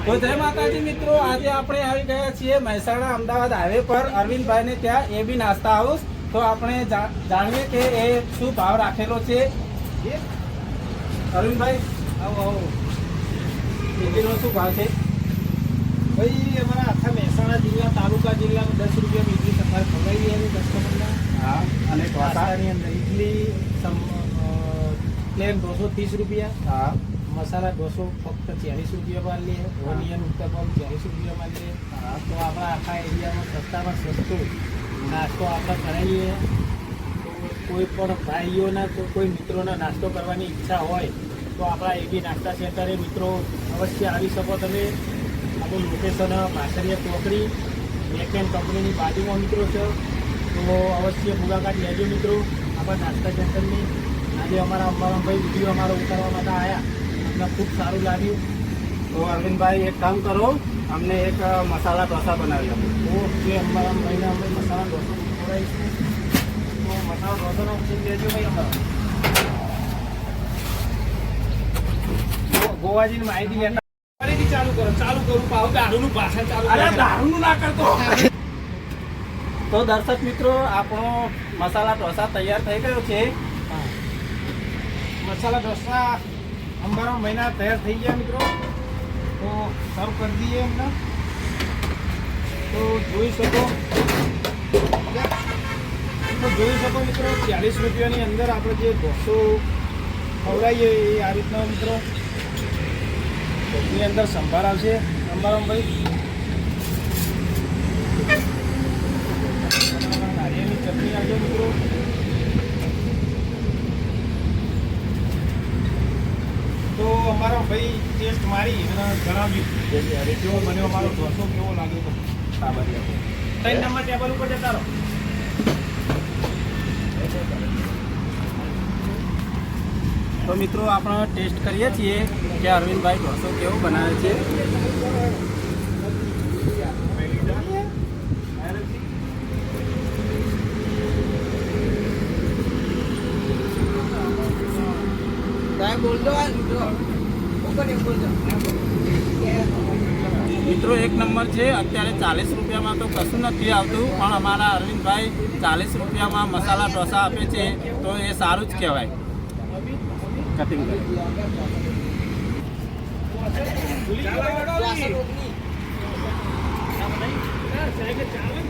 તો જય માતાજી મિત્રો, આજે આપણે આવી ગયા છીએ મહેસાણા અમદાવાદ હાઈવે પર અરવિંદભાઈ ને ત્યાં એબી નાસ્તા હાઉસ. તો આપણે જાણીએ કે એ શું ભાવ રાખેલો છે. અરવિંદભાઈ આવો આવો, એબીનો શું ભાવ છે ભાઈ? અમારા આખા મહેસાણા જિલ્લા તાલુકા જિલ્લામાં 10 રૂપિયા ઇડલી સફાર ખવડાવી એની કસ્ટમરના. હા, અને ઢોસાની અંદર ઇડલી પ્લેન 230 રૂપિયા. હા, મસાલા ઢોસો ફક્ત 40 રૂપિયામાં લે. ઓનિયન ઉત્તપમ 40 રૂપિયામાં લે. તો આપણા આખા એરિયામાં સસ્તામાં સસ્તો નાસ્તો આપણે કરાવીએ. તો કોઈ પણ ભાઈઓના તો કોઈ મિત્રોના નાસ્તો કરવાની ઈચ્છા હોય તો આપણા એબી નાસ્તા સેન્ટરે મિત્રો અવશ્ય આવી શકો તમે. આપણું લોકેશન પાછળિયા ચોકડી બેકેન્ડ કંપનીની બાજુમાં મિત્રો છે. તો અવશ્ય મુલાકાત લેજો મિત્રો આપણા નાસ્તા સેન્ટરની. આજે અમારા અંબારામભાઈ વિડીયો અમારો ઉતારવા માટે આવ્યા, અમને ખૂબ સારું લાગ્યું. તો અરવિંદભાઈ એક કામ કરો, અમને એક મસાલા ઢોસા બનાવી આપો. ઓકે, અંબારામભાઈને અમે મસાલા ઢોસો ખવડાવીશું. તો મસાલા ઢોસાનો ઓપ્શન લેજો ભાઈ. અમારા ગોવાજીની માહિતી લેતા ફરીથી ચાલુ કરું પાવ દારૂનું ભાષણ ચાલુ. અરે દારૂનું ના કરતો. તો દર્શક મિત્રો, આપણો મસાલા ઢોસા તૈયાર થઈ ગયો છે. મસાલા ઢોસા અંબારામ મહિના તૈયાર થઈ ગયા મિત્રો. તો સર્વ કરી દઈએ એમને. તો જોઈ શકો મિત્રો 40 રૂપિયાની અંદર આપણે જે ઢોસો ખવડાવીએ એ આ રીતના મિત્રો. એની અંદર સંભાર આવશે અંબારામભાઈ. નારિયેળની ચટણી આવશે મિત્રો. તો અમારો ભાઈ ટેસ્ટ મારી અને જણાવ્યું કેવો બન્યો અમારો ઢોસો, કેવો લાગ્યો તો. 3 નંબર ટેબલ ઉપર જતા રહો. તો મિત્રો, આપણે ટેસ્ટ કરીએ છીએ કે અરવિંદભાઈ ઢોસો કેવો બનાવે છે. મિત્રો 1 નંબર છે. અત્યારે 40 રૂપિયામાં તો કશું નથી આવતું, પણ અમારા અરવિંદભાઈ 40 રૂપિયામાં મસાલા ઢોસા આપે છે, તો એ સારું જ કહેવાય. કટિંગ કરી